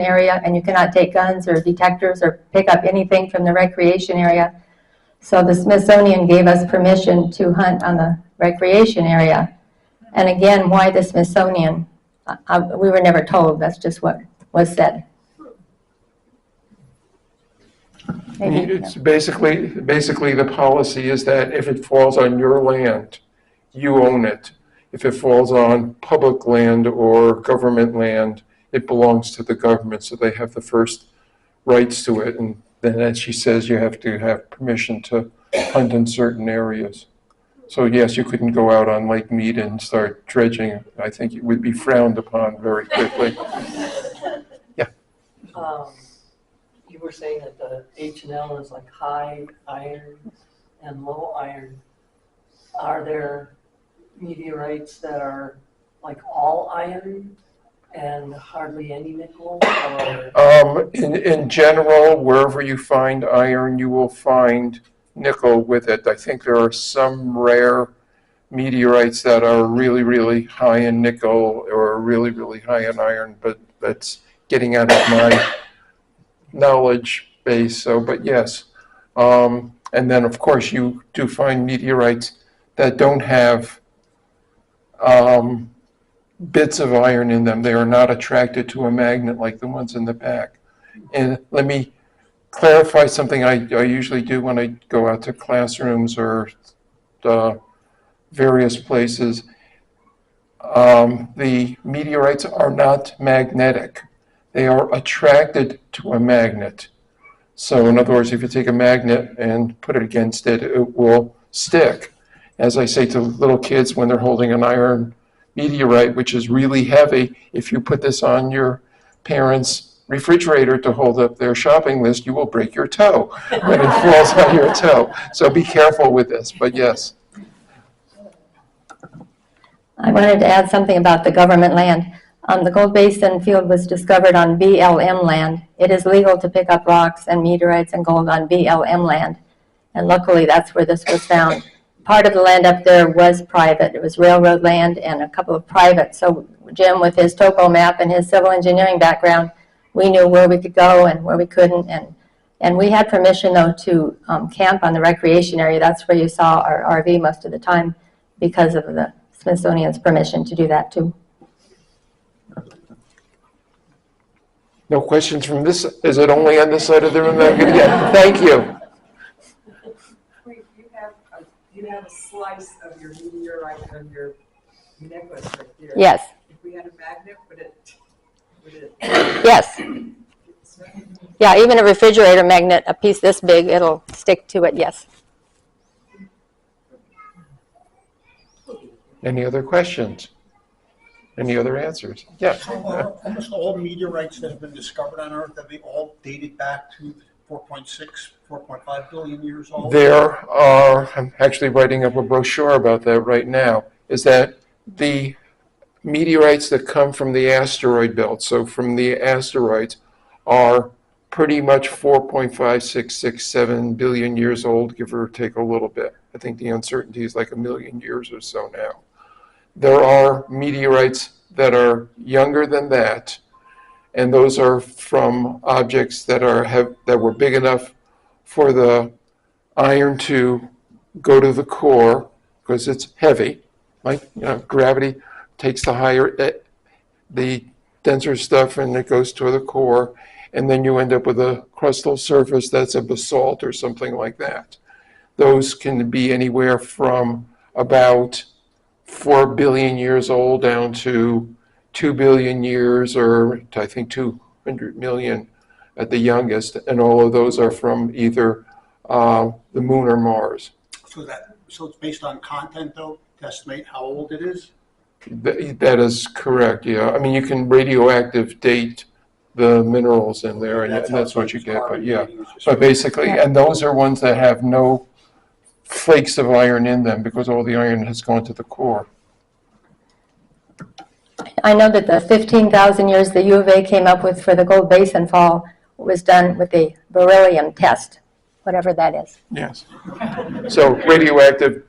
area, and you cannot take guns or detectors or pick up anything from the recreation area. So the Smithsonian gave us permission to hunt on the recreation area. And again, why the Smithsonian? We were never told. That's just what was said. Maybe, it's basically the policy is that if it falls on your land, you own it. If it falls on public land or government land, it belongs to the government, so they have the first rights to it. And then, as she says, you have to have permission to hunt in certain areas. So yes, you couldn't go out on Lake Mead and start dredging. I think it would be frowned upon very quickly. Yeah. You were saying that the H&L is like high iron and low iron. Are there meteorites that are like all iron and hardly any nickel? Or? In general, wherever you find iron, you will find nickel with it. I think there are some rare meteorites that are really, really high in nickel or really, really high in iron, but that's getting out of my knowledge base. So, but yes. And then, of course, you do find meteorites that don't have bits of iron in them. They are not attracted to a magnet like the ones in the back. And let me clarify something I usually do when I go out to classrooms or various places. The meteorites are not magnetic. They are attracted to a magnet. So in other words, if you take a magnet and put it against it, it will stick. As I say to little kids when they're holding an iron meteorite, which is really heavy, if you put this on your parents' refrigerator to hold up their shopping list, you will break your toe when it falls on your toe. So be careful with this, but yes. I wanted to add something about the government land. The Gold Basin field was discovered on BLM land. It is legal to pick up rocks and meteorites and gold on BLM land, and luckily that's where this was found. Part of the land up there was private. It was railroad land and a couple of private. So Jim, with his topo map and his civil engineering background, we knew where we could go and where we couldn't. And we had permission, though, to camp on the recreation area. That's where you saw our RV most of the time because of the Smithsonian's permission to do that, too. No questions from this? Is it only on this side of the room? Yeah, thank you. You have a slice of your meteorite on your necklace right there. Yes. If we had a magnet, would it? Yes. Yeah, even a refrigerator magnet, a piece this big, it'll stick to it, yes. Any other questions? Any other answers? Yeah. Almost all meteorites that have been discovered on Earth, have they all dated back to 4.6, 4.5 billion years old? There are, I'm actually writing up a brochure about that right now, is that the meteorites that come from the asteroid belt, so from the asteroids, are pretty much 4.5667 billion years old, give or take a little bit. I think the uncertainty is like 1 million years or so now. There are meteorites that are younger than that, and those are from objects that were big enough for the iron to go to the core because it's heavy. Like, gravity takes the denser stuff and it goes to the core, and then you end up with a crustal surface that's a basalt or something like that. Those can be anywhere from about 4 billion years old down to 2 billion years, or I think 200 million at the youngest, and all of those are from either the moon or Mars. So it's based on content, though, to estimate how old it is? That is correct, yeah. I mean, you can radioactive date the minerals in there, and that's what you get, but yeah. But basically, and those are ones that have no flakes of iron in them because all the iron has gone to the core. I know that the 15,000 years the U of A came up with for the Gold Basin fall was done with a beryllium test, whatever that is. Yes. So radioactive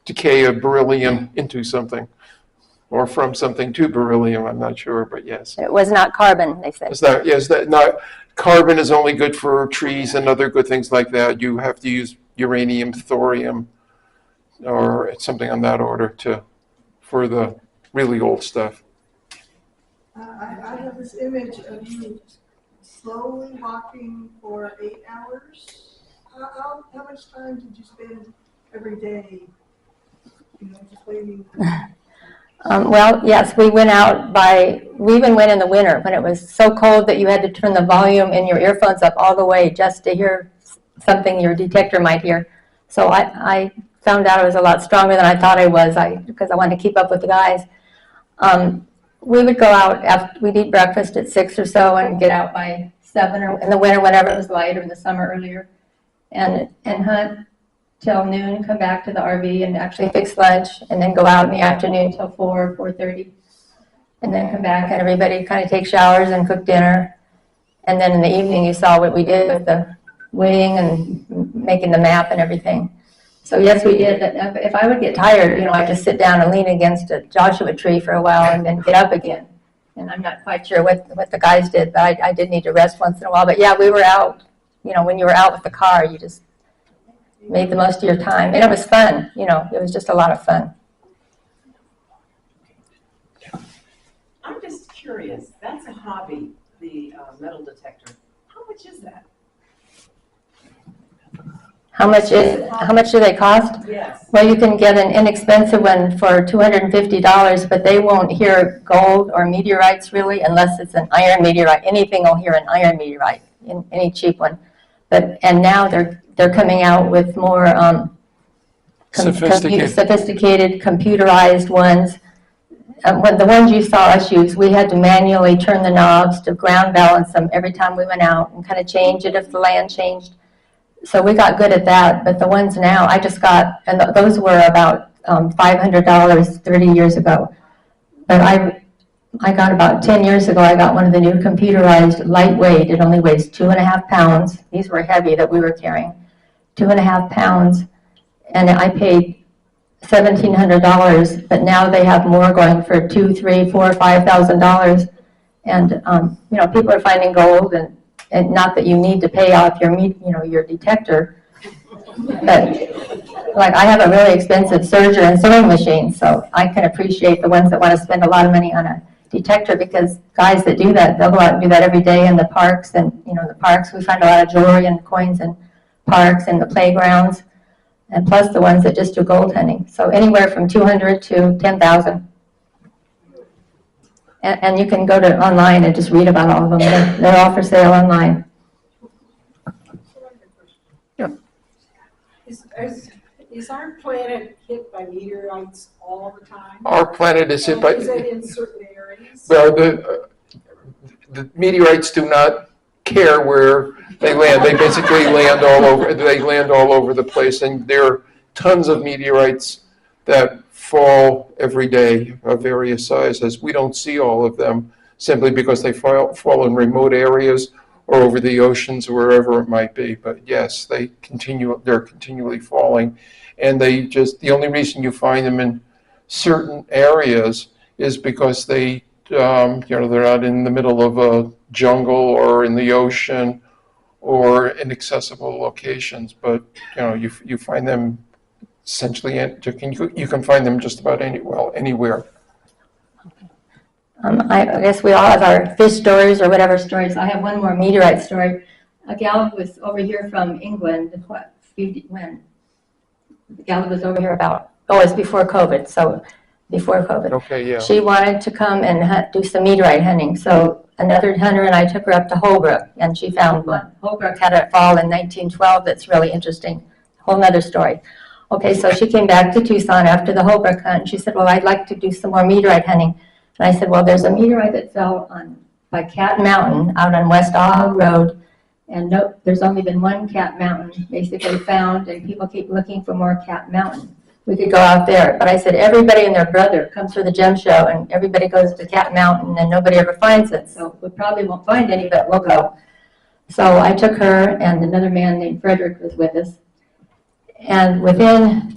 decay of beryllium into something. or from something to beryllium, I'm not sure, but yes. It was not carbon, they said. Is that not, carbon is only good for trees and other good things like that. You have to use uranium, thorium, or something on that order for the really old stuff. I have this image of you slowly walking for 8 hours. How much time did you spend every day, just waiting? Well, yes, we went out we even went in the winter when it was so cold that you had to turn the volume in your earphones up all the way just to hear something your detector might hear. So I found out I was a lot stronger than I thought I was because I wanted to keep up with the guys. We would go out after we'd eat breakfast at 6 or so and get out by 7 or in the winter whenever it was light or in the summer earlier and hunt till noon, come back to the RV and actually fix lunch, and then go out in the afternoon till 4:30, and then come back and everybody kind of take showers and cook dinner. And then in the evening you saw what we did with the weighing and making the map and everything. So yes, we did. If I would get tired, I'd just sit down and lean against a Joshua tree for a while and then get up again. And I'm not quite sure what the guys did, but I did need to rest once in a while. But yeah, we were out, when you were out with the car, you just made the most of your time. And it was fun, it was just a lot of fun. I'm just curious, that's a hobby, the metal detector. How much is that? How much do they cost? Yes. Well, you can get an inexpensive one for $250, but they won't hear gold or meteorites really unless it's an iron meteorite. Anything will hear an iron meteorite, in any cheap one. And now they're coming out with more sophisticated computerized ones. When the ones you saw us use, we had to manually turn the knobs to ground balance them every time we went out and kind of change it if the land changed. So we got good at that, but the ones now, I just got, and those were about $500 30 years ago. But I got about 10 years ago, I got one of the new computerized, lightweight, it only weighs 2.5 pounds. These were heavy that we were carrying, 2.5 pounds. And I paid $1,700, but now they have more going for $2,000, $3,000, $4,000, $5,000. And, people are finding gold and not that you need to pay off your detector, but like I have a really expensive serger and sewing machine, so I can appreciate the ones that want to spend a lot of money on a detector, because guys that do that, they'll go out and do that every day in the parks, and the parks, we find a lot of jewelry and coins in parks and the playgrounds, and plus the ones that just do gold hunting. So anywhere from $200 to $10,000. And you can go to online and just read about all of them. They're all for sale online. Yeah. Is our planet hit by meteorites all the time? Our planet is hit by... Is it in certain areas? Well, the meteorites do not care where they land. They basically land all over. They land all over the place, and there are tons of meteorites that fall every day of various sizes. We don't see all of them simply because they fall in remote areas or over the oceans or wherever it might be. But yes, they're continually falling, and the only reason you find them in certain areas is because they're not in the middle of a jungle or in the ocean or inaccessible locations. But you find them essentially, you can find them just about anywhere. I guess we all have our fish stories or whatever stories. I have one more meteorite story. A gal was over here from England, when? The gal was over here it's before COVID, so before COVID. Okay, yeah. She wanted to come and do some meteorite hunting, so another hunter and I took her up to Holbrook, and she found one. Holbrook had a fall in 1912 that's really interesting, whole nother story. Okay, so she came back to Tucson after the Holbrook hunt, and she said, well, I'd like to do some more meteorite hunting. And I said, well, there's a meteorite that fell by Cat Mountain out on West Ahog Road, and there's only been one Cat Mountain basically found, and people keep looking for more Cat Mountain. We could go out there. But I said, everybody and their brother comes for the gem show, and everybody goes to Cat Mountain, and nobody ever finds it, so we probably won't find any, but we'll go. So I took her, and another man named Frederick was with us. And within